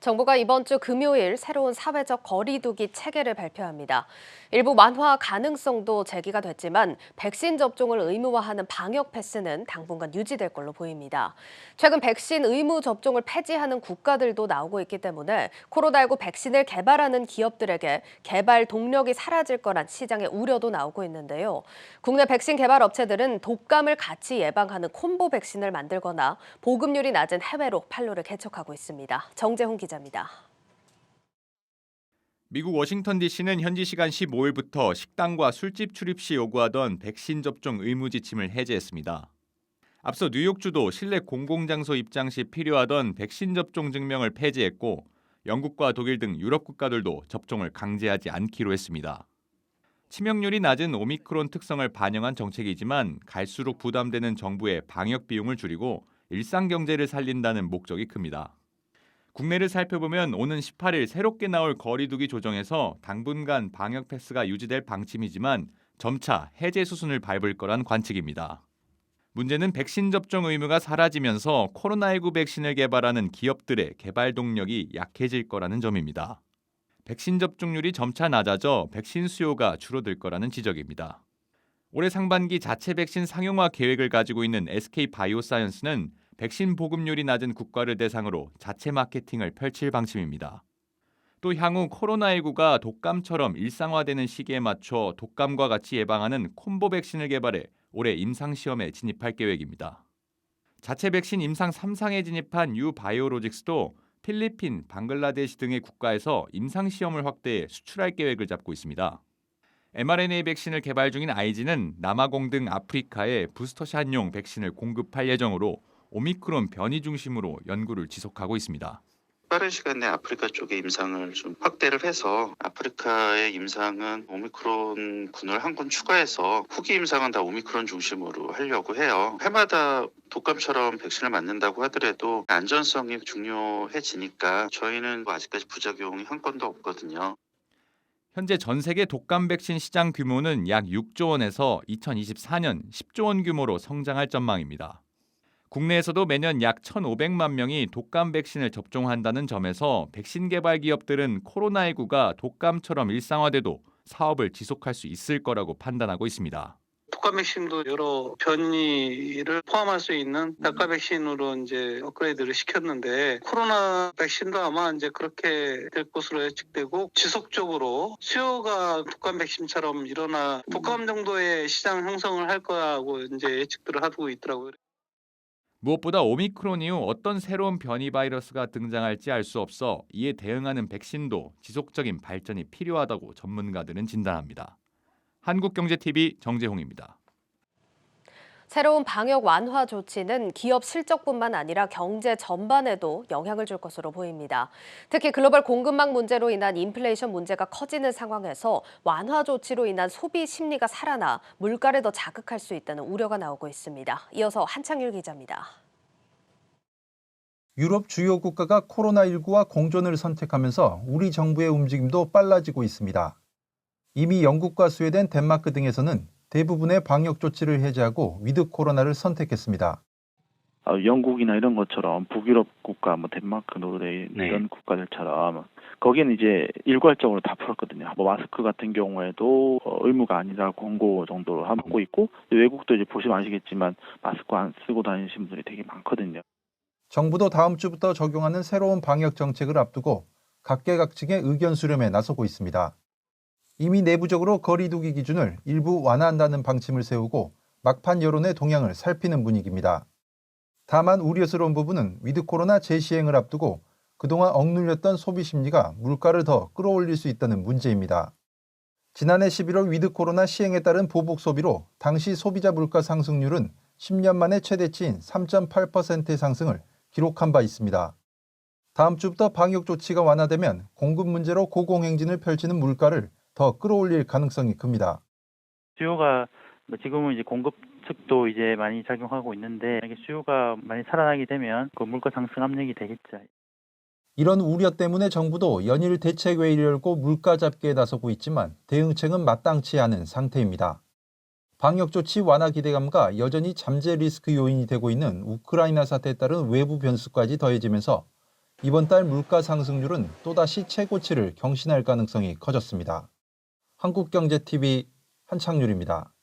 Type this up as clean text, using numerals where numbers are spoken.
정부가 이번 주 금요일 새로운 사회적 거리두기 체계를 발표합니다. 일부 완화 가능성도 제기가 됐지만 백신 접종을 의무화하는 방역 패스는 당분간 유지될 걸로 보입니다. 최근 백신 의무 접종을 폐지하는 국가들도 나오고 있기 때문에 코로나19 백신을 개발하는 기업들에게 개발 동력이 사라질 거란 시장의 우려도 나오고 있는데요. 국내 백신 개발 업체들은 독감을 같이 예방하는 콤보 백신을 만들거나 보급률이 낮은 해외로 판로를 개척하고 있습니다. 정재훈 기자입니다. 미국 워싱턴 DC는 현지 시간 15일부터 식당과 술집 출입 시 요구하던 백신 접종 의무 지침을 해제했습니다. 앞서 뉴욕주도 실내 공공장소 입장 시 필요하던 백신 접종 증명을 폐지했고 영국과 독일 등 유럽 국가들도 접종을 강제하지 않기로 했습니다. 치명률이 낮은 오미크론 특성을 반영한 정책이지만 갈수록 부담되는 정부의 방역 비용을 줄이고 일상 경제를 살린다는 목적이 큽니다. 국내를 살펴보면 오는 18일 새롭게 나올 거리두기 조정에서 당분간 방역 패스가 유지될 방침이지만 점차 해제 수순을 밟을 거란 관측입니다. 문제는 백신 접종 의무가 사라지면서 코로나19 백신을 개발하는 기업들의 개발 동력이 약해질 거라는 점입니다. 백신 접종률이 점차 낮아져 백신 수요가 줄어들 거라는 지적입니다. 올해 상반기 자체 백신 상용화 계획을 가지고 있는 SK바이오사이언스는 백신 보급률이 낮은 국가를 대상으로 자체 마케팅을 펼칠 방침입니다. 또 향후 코로나19가 독감처럼 일상화되는 시기에 맞춰 독감과 같이 예방하는 콤보 백신을 개발해 올해 임상시험에 진입할 계획입니다. 자체 백신 임상 3상에 진입한 유바이오로직스도 필리핀, 방글라데시 등의 국가에서 임상시험을 확대해 수출할 계획을 잡고 있습니다. mRNA 백신을 개발 중인 아이지는 남아공 등 아프리카에 부스터샷용 백신을 공급할 예정으로 오미크론 변이 중심으로 연구를 지속하고 있습니다. 빠른 시간 내에 아프리카 쪽의 임상을 좀 확대를 해서 아프리카의 임상은 오미크론군을 한 군 추가해서 후기 임상은 다 오미크론 중심으로 하려고 해요. 해마다 독감처럼 백신을 맞는다고 하더라도 안전성이 중요해지니까 저희는 아직까지 부작용이 한 건도 없거든요. 현재 전 세계 독감 백신 시장 규모는 약 6조 원에서 2024년 10조 원 규모로 성장할 전망입니다. 국내에서도 매년 약 1,500만 명이 독감 백신을 접종한다는 점에서 백신 개발 기업들은 코로나19가 독감처럼 일상화돼도 사업을 지속할 수 있을 거라고 판단하고 있습니다. 독감 백신도 여러 변이를 포함할 수 있는 đặc 백신으로 이제 업그레이드를 시켰는데 코로나 백신도 아마 이제 그렇게 될 것으로 예측되고 지속적으로 수요가 독감 백신처럼 일어나 독감 정도의 시장 형성을 할 거라고 이제 예측들을 하고 있더라고요. 무엇보다 오미크론 이후 어떤 새로운 변이 바이러스가 등장할지 알 수 없어 이에 대응하는 백신도 지속적인 발전이 필요하다고 전문가들은 진단합니다. 한국경제TV 정재홍입니다. 새로운 방역 완화 조치는 기업 실적뿐만 아니라 경제 전반에도 영향을 줄 것으로 보입니다. 특히 글로벌 공급망 문제로 인한 인플레이션 문제가 커지는 상황에서 완화 조치로 인한 소비 심리가 살아나 물가를 더 자극할 수 있다는 우려가 나오고 있습니다. 이어서 한창일 기자입니다. 유럽 주요 국가가 코로나19와 공존을 선택하면서 우리 정부의 움직임도 빨라지고 있습니다. 이미 영국과 스웨덴, 덴마크 등에서는 대부분의 방역 조치를 해제하고 위드 코로나를 선택했습니다. 영국이나 이런 것처럼 북유럽 국가, 덴마크, 노르웨이 이런 국가들처럼 거기는 이제 일괄적으로 다 풀었거든요. 마스크 같은 경우에도 의무가 아니라 권고 정도로 하고 있고 외국도 이제 보시면 아시겠지만 마스크 안 쓰고 다니시는 분들이 되게 많거든요. 정부도 다음 주부터 적용하는 새로운 방역 정책을 앞두고 각계각층의 의견 수렴에 나서고 있습니다. 이미 내부적으로 거리두기 기준을 일부 완화한다는 방침을 세우고 막판 여론의 동향을 살피는 분위기입니다. 다만 우려스러운 부분은 위드 코로나 재시행을 앞두고 그동안 억눌렸던 소비 심리가 물가를 더 끌어올릴 수 있다는 문제입니다. 지난해 11월 위드 코로나 시행에 따른 보복 소비로 당시 소비자 물가 상승률은 10년 만에 최대치인 3.8%의 상승을 기록한 바 있습니다. 다음 주부터 방역 조치가 완화되면 공급 문제로 고공행진을 펼치는 물가를 더 끌어올릴 가능성이 큽니다. 수요가 지금은 이제 공급 측도 이제 많이 작용하고 있는데 이게 수요가 많이 살아나게 되면 그 물가 상승 압력이 되겠죠. 이런 우려 때문에 정부도 연일 대책회의를 열고 물가 잡기에 나서고 있지만 대응책은 마땅치 않은 상태입니다. 방역 조치 완화 기대감과 여전히 잠재 리스크 요인이 되고 있는 우크라이나 사태에 따른 외부 변수까지 더해지면서 이번 달 물가 상승률은 또다시 최고치를 경신할 가능성이 커졌습니다. 한국경제TV 한창률입니다.